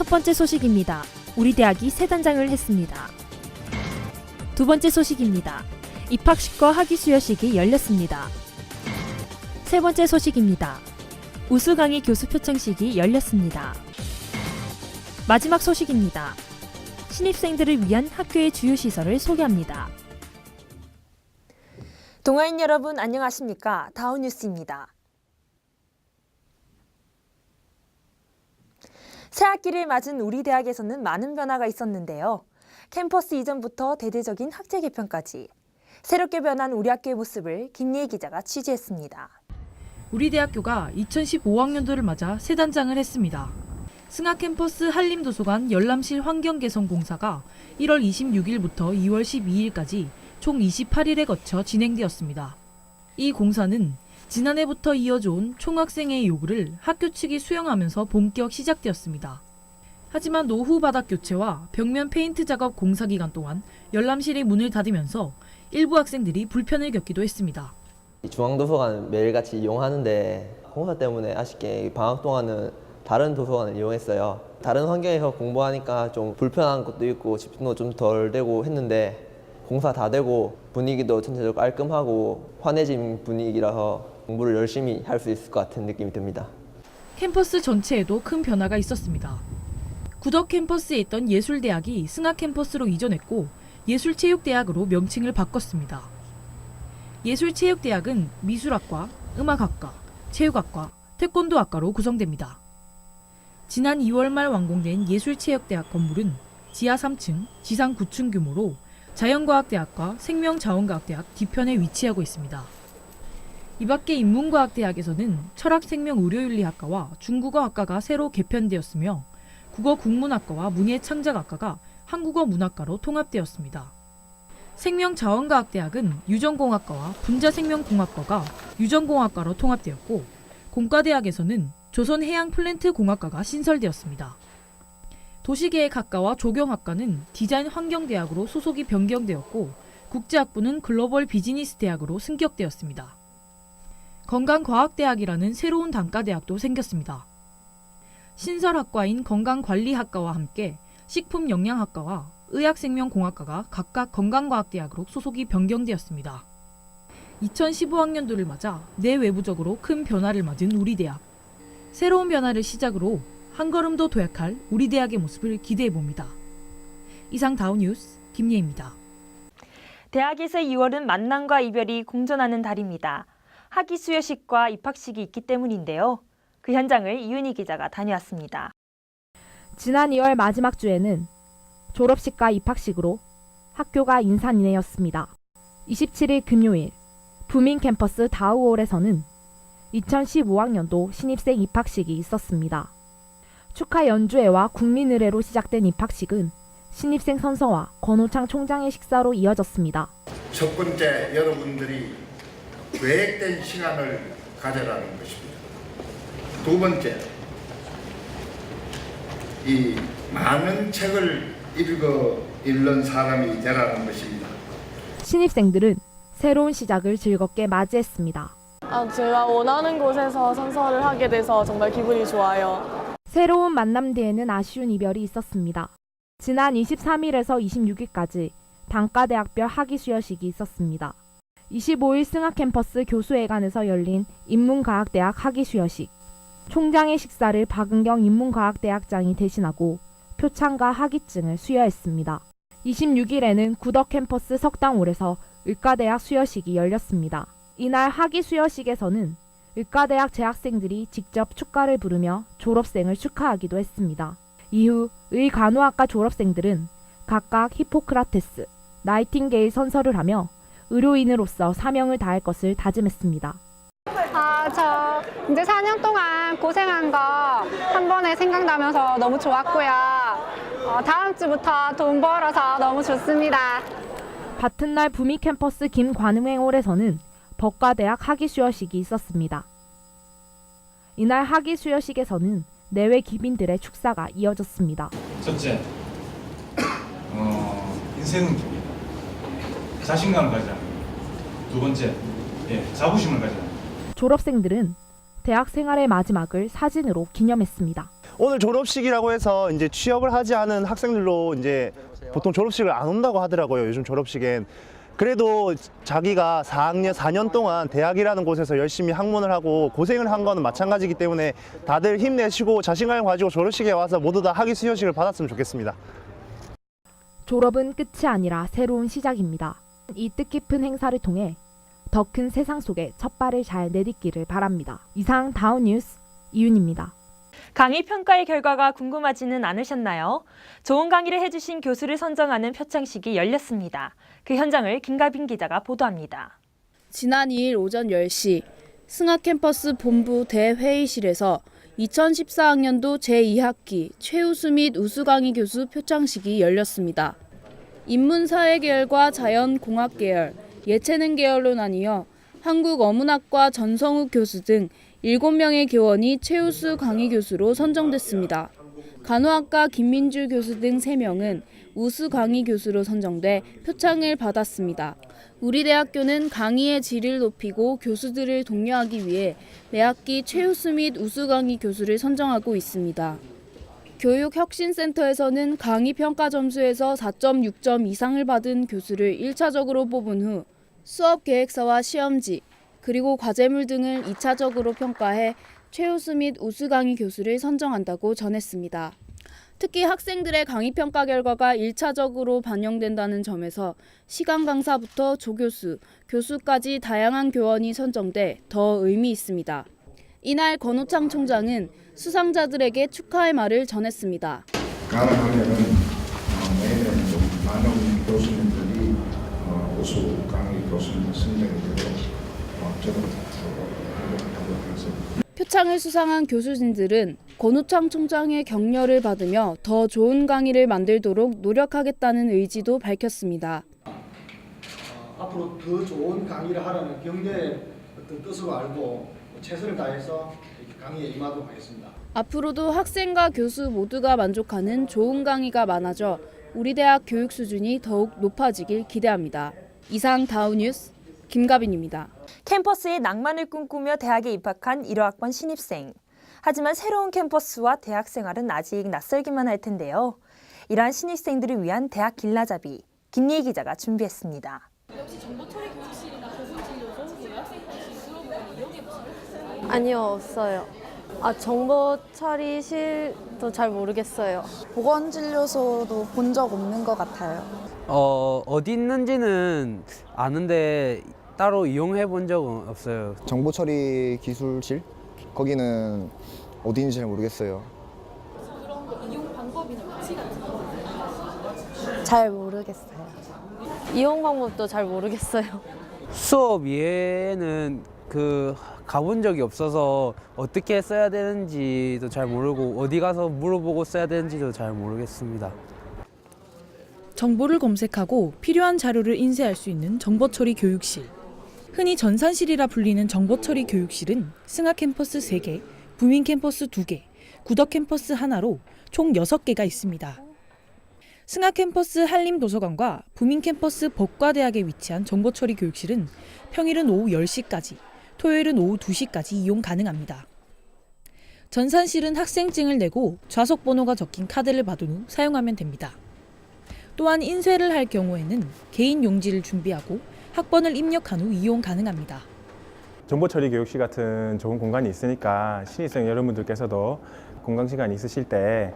첫 번째 소식입니다. 우리 대학이 새 단장을 했습니다. 두 번째 소식입니다. 입학식과 학위 수여식이 열렸습니다. 세 번째 소식입니다. 우수 강의 교수 표창식이 열렸습니다. 마지막 소식입니다. 신입생들을 위한 학교의 주요 시설을 소개합니다. 동아인 여러분 안녕하십니까? 다운뉴스입니다. 새 학기를 맞은 우리 대학에서는 많은 변화가 있었는데요. 캠퍼스 이전부터 대대적인 학제 개편까지 새롭게 변한 우리 학교의 모습을 김예희 기자가 취재했습니다. 우리 대학교가 2015학년도를 맞아 새 단장을 했습니다. 승하 캠퍼스 한림도서관 열람실 환경개선공사가 1월 26일부터 2월 12일까지 총 28일에 거쳐 진행되었습니다. 이 공사는 지난해부터 이어져온 총학생회의 요구를 학교 측이 수용하면서 본격 시작되었습니다. 하지만 노후 바닥 교체와 벽면 페인트 작업 공사 기간 동안 열람실이 문을 닫으면서 일부 학생들이 불편을 겪기도 했습니다. 중앙도서관 매일같이 이용하는데 공사 때문에 아쉽게 방학 동안은 다른 도서관을 이용했어요. 다른 환경에서 공부하니까 좀 불편한 것도 있고 집중도 좀 덜 되고 했는데 공사 다 되고 분위기도 전체적으로 깔끔하고 환해진 분위기라서 공부를 열심히 할 수 있을 것 같은 느낌이 듭니다. 캠퍼스 전체에도 큰 변화가 있었습니다. 구덕 캠퍼스에 있던 예술대학이 승하 캠퍼스로 이전했고 예술체육대학으로 명칭을 바꿨습니다. 예술체육대학은 미술학과, 음악학과, 체육학과, 태권도학과로 구성됩니다. 지난 2월 말 완공된 예술체육대학 건물은 지하 3층, 지상 9층 규모로 자연과학대학과 생명자원과학대학 뒤편에 위치하고 있습니다. 이 밖에 인문과학대학에서는 철학생명의료윤리학과와 중국어학과가 새로 개편되었으며 국어국문학과와 문예창작학과가 한국어문학과로 통합되었습니다. 생명자원과학대학은 유전공학과와 분자생명공학과가 유전공학과로 통합되었고 공과대학에서는 조선해양플랜트공학과가 신설되었습니다. 도시계획학과와 조경학과는 디자인환경대학으로 소속이 변경되었고 국제학부는 글로벌 비즈니스대학으로 승격되었습니다. 건강과학대학이라는 새로운 단과대학도 생겼습니다. 신설학과인 건강관리학과와 함께 식품영양학과와 의학생명공학과가 각각 건강과학대학으로 소속이 변경되었습니다. 2015학년도를 맞아 내외부적으로 큰 변화를 맞은 우리 대학. 새로운 변화를 시작으로 한 걸음 더 도약할 우리 대학의 모습을 기대해봅니다. 이상 다운뉴스 김예입니다. 대학에서 2월은 만남과 이별이 공존하는 달입니다. 학위 수여식과 입학식이 있기 때문인데요. 그 현장을 이윤희 기자가 다녀왔습니다. 지난 2월 마지막 주에는 졸업식과 입학식으로 학교가 인산인해였습니다. 27일 금요일 부민 캠퍼스 다우홀에서는 2015학년도 신입생 입학식이 있었습니다. 축하 연주회와 국민의례로 시작된 입학식은 신입생 선서와 권호창 총장의 식사로 이어졌습니다. 첫 번째, 여러분들이 계획된 시간을 가져라는 것입니다. 두 번째, 이 많은 책을 읽는 사람이 되라는 것입니다. 신입생들은 새로운 시작을 즐겁게 맞이했습니다. 제가 원하는 곳에서 선서를 하게 돼서 정말 기분이 좋아요. 새로운 만남 뒤에는 아쉬운 이별이 있었습니다. 지난 23일에서 26일까지 단과대학별 학위 수여식이 있었습니다. 25일 승하 캠퍼스 교수회관에서 열린 인문과학대학 학위 수여식. 총장의 식사를 박은경 인문과학대학장이 대신하고 표창과 학위증을 수여했습니다. 26일에는 구덕 캠퍼스 석당홀에서 의과대학 수여식이 열렸습니다. 이날 학위 수여식에서는 의과대학 재학생들이 직접 축가를 부르며 졸업생을 축하하기도 했습니다. 이후 의간호학과 졸업생들은 각각 히포크라테스, 나이팅게일 선서를 하며 의료인으로서 사명을 다할 것을 다짐했습니다. 저 이제 4년 동안 고생한 거 한 번에 생각나면서 너무 좋았고요. 다음 주부터 돈 벌어서 너무 좋습니다. 같은 날 부미 캠퍼스 김관흥홀에서는 법과대학 학위 수여식이 있었습니다. 이날 학위 수여식에서는 내외 기빈들의 축사가 이어졌습니다. 첫째, 인생은 깁니다. 자신감을 가지라. 두 번째, 자부심을 가지라. 졸업생들은 대학 생활의 마지막을 사진으로 기념했습니다. 오늘 졸업식이라고 해서 이제 취업을 하지 않은 학생들로 이제 보통 졸업식을 안 온다고 하더라고요. 요즘 졸업식엔. 그래도 자기가 4년 동안 대학이라는 곳에서 열심히 학문을 하고 고생을 한 거는 마찬가지이기 때문에 다들 힘내시고 자신감을 가지고 졸업식에 와서 모두 다 학위 수여식을 받았으면 좋겠습니다. 졸업은 끝이 아니라 새로운 시작입니다. 이 뜻깊은 행사를 통해 더 큰 세상 속에 첫 발을 잘 내딛기를 바랍니다. 이상 다운뉴스 이윤입니다. 강의 평가의 결과가 궁금하지는 않으셨나요? 좋은 강의를 해주신 교수를 선정하는 표창식이 열렸습니다. 그 현장을 김가빈 기자가 보도합니다. 지난 2일 오전 10시 승하캠퍼스 본부 대회의실에서 2014학년도 제2학기 최우수 및 우수 강의 교수 표창식이 열렸습니다. 인문사회 계열과 자연공학 계열, 예체능 계열로 나뉘어 한국어문학과 전성욱 교수 등 7명의 교원이 최우수 강의 교수로 선정됐습니다. 간호학과 김민주 교수 등 3명은 우수 강의 교수로 선정돼 표창을 받았습니다. 우리 대학교는 강의의 질을 높이고 교수들을 독려하기 위해 매학기 최우수 및 우수 강의 교수를 선정하고 있습니다. 교육혁신센터에서는 강의 평가 점수에서 4.6점 이상을 받은 교수를 1차적으로 뽑은 후 수업 계획서와 시험지, 그리고 과제물 등을 2차적으로 평가해 최우수 및 우수 강의 교수를 선정한다고 전했습니다. 특히 학생들의 강의 평가 결과가 1차적으로 반영된다는 점에서 시간 강사부터 조교수, 교수까지 다양한 교원이 선정돼 더 의미 있습니다. 이날 권호창 총장은 수상자들에게 축하의 말을 전했습니다. 가능하면 내년 좀 많은 교수님들이 우수 강의 교수님 선정되도록 저는 노력하도록 하겠습니다. 표창을 수상한 교수진들은 권호창 총장의 격려를 받으며 더 좋은 강의를 만들도록 노력하겠다는 의지도 밝혔습니다. 앞으로 더 좋은 강의를 하라는 경제의 어떤 뜻으로 알고 최선을 다해서 강의에 임하도록 하겠습니다. 앞으로도 학생과 교수 모두가 만족하는 좋은 강의가 많아져 우리 대학 교육 수준이 더욱 높아지길 기대합니다. 이상 다우뉴스 김가빈입니다. 캠퍼스의 낭만을 꿈꾸며 대학에 입학한 1호학번 신입생. 하지만 새로운 캠퍼스와 대학 생활은 아직 낯설기만 할 텐데요. 이러한 신입생들을 위한 대학 길라잡이 김예희 기자가 준비했습니다. 혹시 정보 처리 교육실이나 보건진료소 여학생까지 들어보면 이용해보셨어요? 아니요, 없어요. 정보 처리실도 잘 모르겠어요. 보건진료소도 본 적 없는 것 같아요. 어디 있는지는 아는데 따로 이용해 본 적은 없어요. 정보 처리 기술실? 거기는 어디인지 잘 모르겠어요. 그런 거 이용 방법이나 위치 같은 거 잘 모르겠어요. 이용 방법도 잘 모르겠어요. 수업 이외에는 가본 적이 없어서 어떻게 써야 되는지도 잘 모르고 어디 가서 물어보고 써야 되는지도 잘 모르겠습니다. 정보를 검색하고 필요한 자료를 인쇄할 수 있는 정보처리 교육실. 흔히 전산실이라 불리는 정보처리 교육실은 승하 캠퍼스 3개, 부민 캠퍼스 2개, 구덕 캠퍼스 하나로 총 6개가 있습니다. 승하 캠퍼스 한림도서관과 부민 캠퍼스 법과대학에 위치한 정보처리 교육실은 평일은 오후 10시까지, 토요일은 오후 2시까지 이용 가능합니다. 전산실은 학생증을 내고 좌석 번호가 적힌 카드를 받은 후 사용하면 됩니다. 또한 인쇄를 할 경우에는 개인 용지를 준비하고 학번을 입력한 후 이용 가능합니다. 정보처리 교육실 같은 좋은 공간이 있으니까 신입생 여러분들께서도 공강 시간이 있으실 때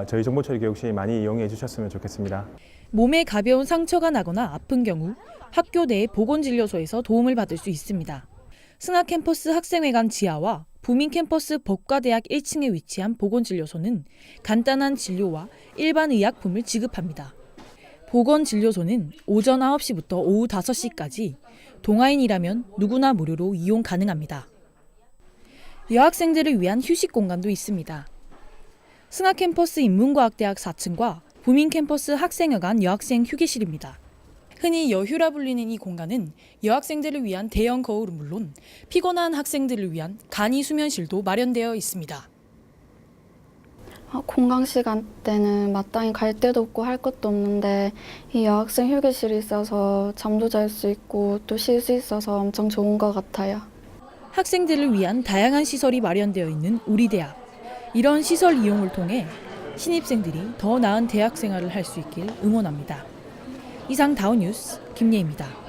저희 정보처리 교육실 많이 이용해 주셨으면 좋겠습니다. 몸에 가벼운 상처가 나거나 아픈 경우 학교 내 보건진료소에서 도움을 받을 수 있습니다. 승하 캠퍼스 학생회관 지하와 부민 캠퍼스 법과대학 1층에 위치한 보건진료소는 간단한 진료와 일반 의약품을 지급합니다. 보건진료소는 오전 9시부터 오후 5시까지 동아인이라면 누구나 무료로 이용 가능합니다. 여학생들을 위한 휴식 공간도 있습니다. 승하 캠퍼스 인문과학대학 4층과 부민 캠퍼스 학생회관 여학생 휴게실입니다. 흔히 여휴라 불리는 이 공간은 여학생들을 위한 대형 거울은 물론 피곤한 학생들을 위한 간이 수면실도 마련되어 있습니다. 공강 시간 때는 마땅히 갈 데도 없고 할 것도 없는데 이 여학생 휴게실이 있어서 잠도 잘 수 있고 또 쉴 수 있어서 엄청 좋은 것 같아요. 학생들을 위한 다양한 시설이 마련되어 있는 우리 대학. 이런 시설 이용을 통해 신입생들이 더 나은 대학 생활을 할 수 있길 응원합니다. 이상 다운뉴스 김예입니다.